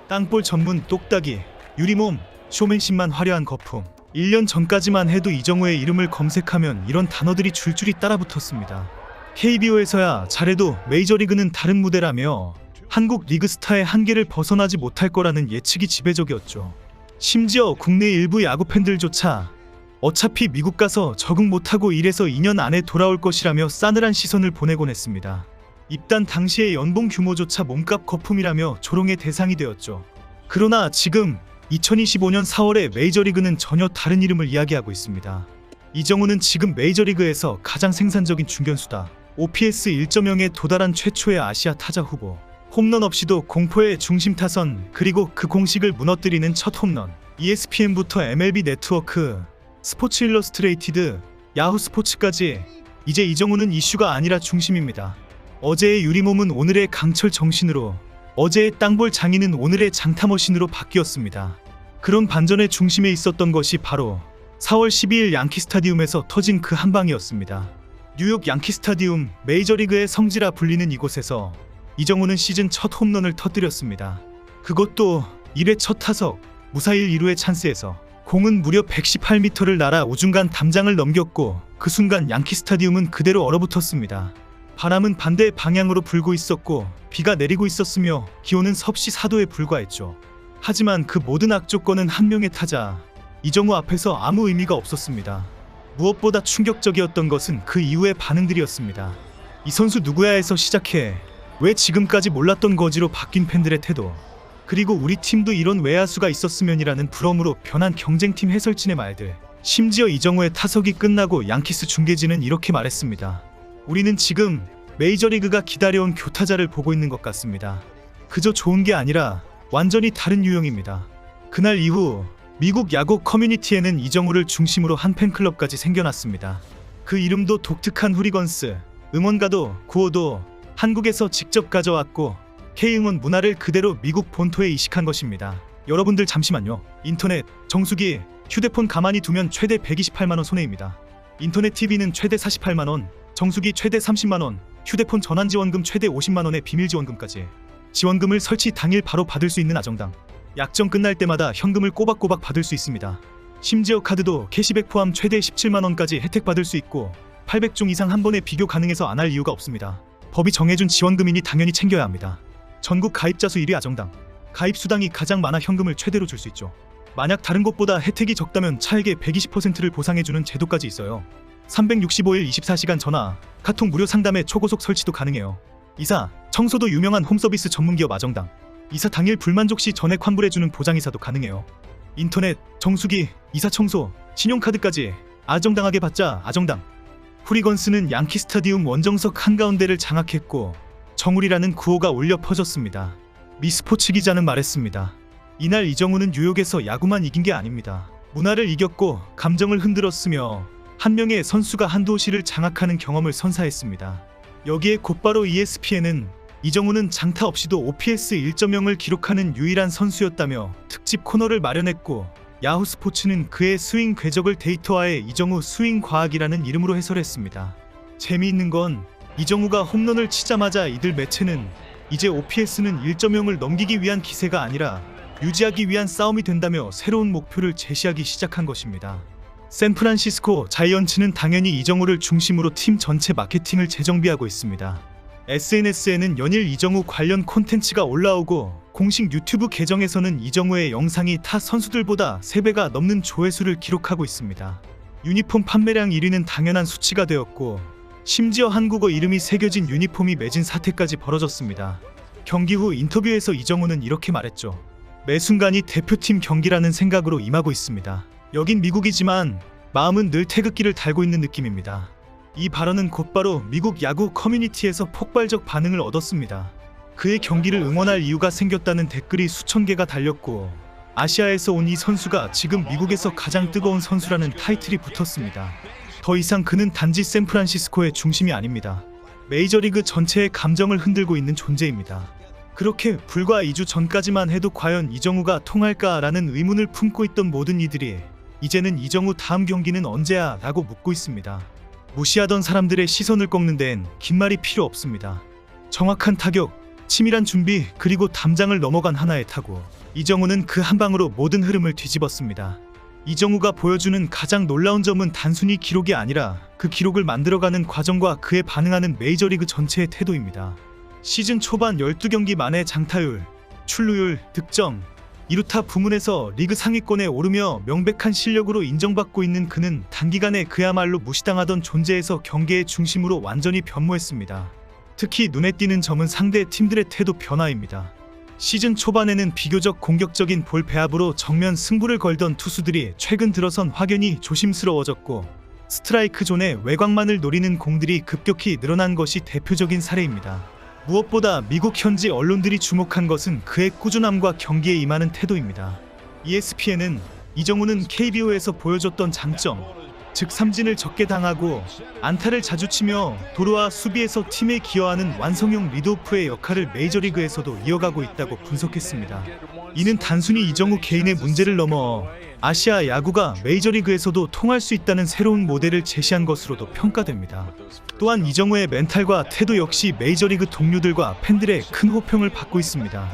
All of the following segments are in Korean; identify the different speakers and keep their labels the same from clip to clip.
Speaker 1: 땅볼 전문 똑딱이, 유리몸, 쇼맨십만 화려한 거품. 1년 전까지만 해도 이정우의 이름을 검색하면 이런 단어들이 줄줄이 따라붙었습니다. KBO에서야 잘해도 메이저리그는 다른 무대라며 한국 리그스타의 한계를 벗어나지 못할 거라는 예측이 지배적이었죠. 심지어 국내 일부 야구 팬들조차 어차피 미국 가서 적응 못하고 1에서 2년 안에 돌아올 것이라며 싸늘한 시선을 보내곤 했습니다. 입단 당시의 연봉 규모조차 몸값 거품이라며 조롱의 대상이 되었죠. 그러나 지금 2025년 4월에 메이저리그는 전혀 다른 이름을 이야기하고 있습니다. 이정우는 지금 메이저리그에서 가장 생산적인 중견수다. OPS 1.0에 도달한 최초의 아시아 타자 후보. 홈런 없이도 공포의 중심 타선, 그리고 그 공식을 무너뜨리는 첫 홈런. ESPN부터 MLB 네트워크, 스포츠 일러스트레이티드, 야후 스포츠까지 이제 이정우는 이슈가 아니라 중심입니다. 어제의 유리몸은 오늘의 강철 정신으로, 어제의 땅볼 장인은 오늘의 장타머신으로 바뀌었습니다. 그런 반전의 중심에 있었던 것이 바로 4월 12일 양키 스타디움에서 터진 그 한 방이었습니다. 뉴욕 양키 스타디움, 메이저리그의 성지라 불리는 이곳에서 이정우는 시즌 첫 홈런을 터뜨렸습니다. 그것도 1회 첫 타석, 무사일 2루의 찬스에서 공은 무려 118m를 날아 우중간 담장을 넘겼고 그 순간 양키 스타디움은 그대로 얼어붙었습니다. 바람은 반대 방향으로 불고 있었고 비가 내리고 있었으며 기온은 섭씨 4도에 불과했죠. 하지만 그 모든 악조건은 한 명의 타자 이정우 앞에서 아무 의미가 없었습니다. 무엇보다 충격적이었던 것은 그 이후의 반응들이었습니다. 이 선수 누구야에서 시작해 왜 지금까지 몰랐던 거지로 바뀐 팬들의 태도, 그리고 우리 팀도 이런 외야수가 있었으면이라는 부러움으로 변한 경쟁팀 해설진의 말들. 심지어 이정우의 타석이 끝나고 양키스 중계진은 이렇게 말했습니다. 우리는 지금 메이저리그가 기다려온 교타자를 보고 있는 것 같습니다. 그저 좋은 게 아니라 완전히 다른 유형입니다. 그날 이후 미국 야구 커뮤니티에는 이정우를 중심으로 한 팬클럽까지 생겨났습니다. 그 이름도 독특한 후리건스, 응원가도 구호도 한국에서 직접 가져왔고 K응원 문화를 그대로 미국 본토에 이식한 것입니다. 여러분들 잠시만요. 인터넷, 정수기, 휴대폰 가만히 두면 최대 128만원 손해입니다. 인터넷 TV는 최대 48만원, 정수기 최대 30만원, 휴대폰 전환지원금 최대 50만원의 비밀지원금까지. 지원금을 설치 당일 바로 받을 수 있는 아정당. 약정 끝날 때마다 현금을 꼬박꼬박 받을 수 있습니다. 심지어 카드도 캐시백 포함 최대 17만원까지 혜택 받을 수 있고 800종 이상 한 번에 비교 가능해서 안 할 이유가 없습니다. 법이 정해준 지원금이니 당연히 챙겨야 합니다. 전국 가입자 수 1위 아정당. 가입 수당이 가장 많아 현금을 최대로 줄 수 있죠. 만약 다른 곳보다 혜택이 적다면 차액의 120%를 보상해주는 제도까지 있어요. 365일 24시간 전화, 카톡 무료 상담에 초고속 설치도 가능해요. 이사, 청소도 유명한 홈서비스 전문기업 아정당. 이사 당일 불만족 시 전액 환불해주는 보장이사도 가능해요. 인터넷, 정수기, 이사 청소, 신용카드까지 아정당하게 받자 아정당. 후리건스는 양키 스타디움 원정석 한가운데를 장악했고 정울이라는 구호가 울려 퍼졌습니다. 미 스포츠 기자는 말했습니다. 이날 이정우는 뉴욕에서 야구만 이긴 게 아닙니다. 문화를 이겼고 감정을 흔들었으며 한 명의 선수가 한 도시를 장악하는 경험을 선사했습니다. 여기에 곧바로 ESPN은 이정우는 장타 없이도 OPS 1.0을 기록하는 유일한 선수였다며 특집 코너를 마련했고 야후 스포츠는 그의 스윙 궤적을 데이터화해 이정우 스윙 과학이라는 이름으로 해설했습니다. 재미있는 건 이정우가 홈런을 치자마자 이들 매체는 이제 OPS는 1.0을 넘기기 위한 기세가 아니라 유지하기 위한 싸움이 된다며 새로운 목표를 제시하기 시작한 것입니다. 샌프란시스코 자이언츠는 당연히 이정우를 중심으로 팀 전체 마케팅을 재정비하고 있습니다. SNS에는 연일 이정우 관련 콘텐츠가 올라오고 공식 유튜브 계정에서는 이정우의 영상이 타 선수들보다 3배가 넘는 조회수를 기록하고 있습니다. 유니폼 판매량 1위는 당연한 수치가 되었고 심지어 한국어 이름이 새겨진 유니폼이 매진 사태까지 벌어졌습니다. 경기 후 인터뷰에서 이정우는 이렇게 말했죠. 매 순간이 대표팀 경기라는 생각으로 임하고 있습니다. 여긴 미국이지만 마음은 늘 태극기를 달고 있는 느낌입니다. 이 발언은 곧바로 미국 야구 커뮤니티에서 폭발적 반응을 얻었습니다. 그의 경기를 응원할 이유가 생겼다는 댓글이 수천 개가 달렸고 아시아에서 온 이 선수가 지금 미국에서 가장 뜨거운 선수라는 타이틀이 붙었습니다. 더 이상 그는 단지 샌프란시스코의 중심이 아닙니다. 메이저리그 전체의 감정을 흔들고 있는 존재입니다. 그렇게 불과 2주 전까지만 해도 과연 이정우가 통할까라는 의문을 품고 있던 모든 이들이 이제는 이정우 다음 경기는 언제야? 라고 묻고 있습니다. 무시하던 사람들의 시선을 꺾는 데엔 긴 말이 필요 없습니다. 정확한 타격, 치밀한 준비 그리고 담장을 넘어간 하나의 타구. 이정우는 그 한 방으로 모든 흐름을 뒤집었습니다. 이정우가 보여주는 가장 놀라운 점은 단순히 기록이 아니라 그 기록을 만들어가는 과정과 그에 반응하는 메이저리그 전체의 태도입니다. 시즌 초반 12경기 만에 장타율, 출루율, 득점, 2루타 부문에서 리그 상위권에 오르며 명백한 실력으로 인정받고 있는 그는 단기간에 그야말로 무시당하던 존재에서 경기의 중심으로 완전히 변모했습니다. 특히 눈에 띄는 점은 상대 팀들의 태도 변화입니다. 시즌 초반에는 비교적 공격적인 볼 배합으로 정면 승부를 걸던 투수들이 최근 들어선 확연히 조심스러워졌고 스트라이크 존의 외곽만을 노리는 공들이 급격히 늘어난 것이 대표적인 사례입니다. 무엇보다 미국 현지 언론들이 주목한 것은 그의 꾸준함과 경기에 임하는 태도입니다. ESPN은 이정우는 KBO에서 보여줬던 장점, 즉 삼진을 적게 당하고 안타를 자주 치며 도루와 수비에서 팀에 기여하는 완성형 리드오프의 역할을 메이저리그에서도 이어가고 있다고 분석했습니다. 이는 단순히 이정우 개인의 문제를 넘어 아시아 야구가 메이저리그에서도 통할 수 있다는 새로운 모델을 제시한 것으로도 평가됩니다. 또한 이정우의 멘탈과 태도 역시 메이저리그 동료들과 팬들의 큰 호평을 받고 있습니다.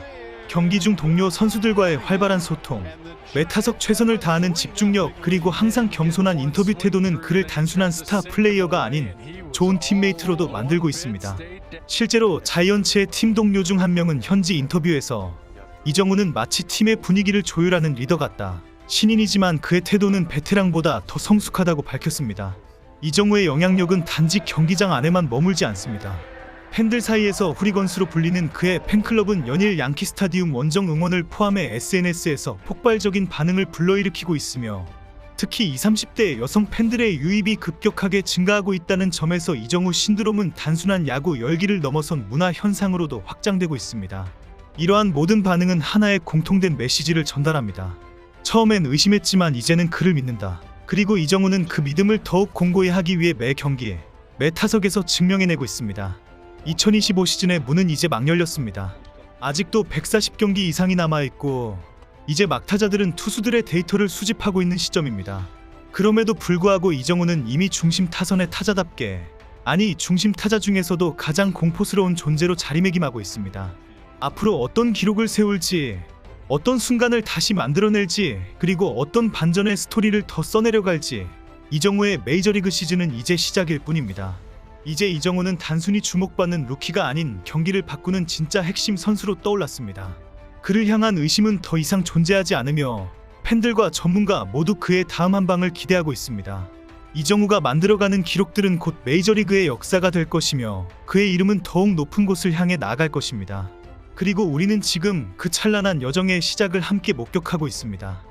Speaker 1: 경기 중 동료 선수들과의 활발한 소통, 매타석 최선을 다하는 집중력, 그리고 항상 겸손한 인터뷰 태도는 그를 단순한 스타 플레이어가 아닌 좋은 팀메이트로도 만들고 있습니다. 실제로 자이언츠의 팀 동료 중 한 명은 현지 인터뷰에서 이정우는 마치 팀의 분위기를 조율하는 리더 같다. 신인이지만 그의 태도는 베테랑보다 더 성숙하다고 밝혔습니다. 이정우의 영향력은 단지 경기장 안에만 머물지 않습니다. 팬들 사이에서 후리건스로 불리는 그의 팬클럽은 연일 양키 스타디움 원정 응원을 포함해 SNS에서 폭발적인 반응을 불러일으키고 있으며 특히 20, 30대 여성 팬들의 유입이 급격하게 증가하고 있다는 점에서 이정우 신드롬은 단순한 야구 열기를 넘어선 문화 현상으로도 확장되고 있습니다. 이러한 모든 반응은 하나의 공통된 메시지를 전달합니다. 처음엔 의심했지만 이제는 그를 믿는다. 그리고 이정우는 그 믿음을 더욱 공고히 하기 위해 매 경기에, 매 타석에서 증명해내고 있습니다. 2025 시즌의 문은 이제 막 열렸습니다. 아직도 140경기 이상이 남아있고 이제 막타자들은 투수들의 데이터를 수집하고 있는 시점입니다. 그럼에도 불구하고 이정우는 이미 중심 타선의 타자답게, 아니 중심 타자 중에서도 가장 공포스러운 존재로 자리매김하고 있습니다. 앞으로 어떤 기록을 세울지, 어떤 순간을 다시 만들어낼지, 그리고 어떤 반전의 스토리를 더 써내려갈지, 이정우의 메이저리그 시즌은 이제 시작일 뿐입니다. 이제 이정우는 단순히 주목받는 루키가 아닌 경기를 바꾸는 진짜 핵심 선수로 떠올랐습니다. 그를 향한 의심은 더 이상 존재하지 않으며 팬들과 전문가 모두 그의 다음 한 방을 기대하고 있습니다. 이정우가 만들어가는 기록들은 곧 메이저리그의 역사가 될 것이며 그의 이름은 더욱 높은 곳을 향해 나아갈 것입니다. 그리고 우리는 지금 그 찬란한 여정의 시작을 함께 목격하고 있습니다.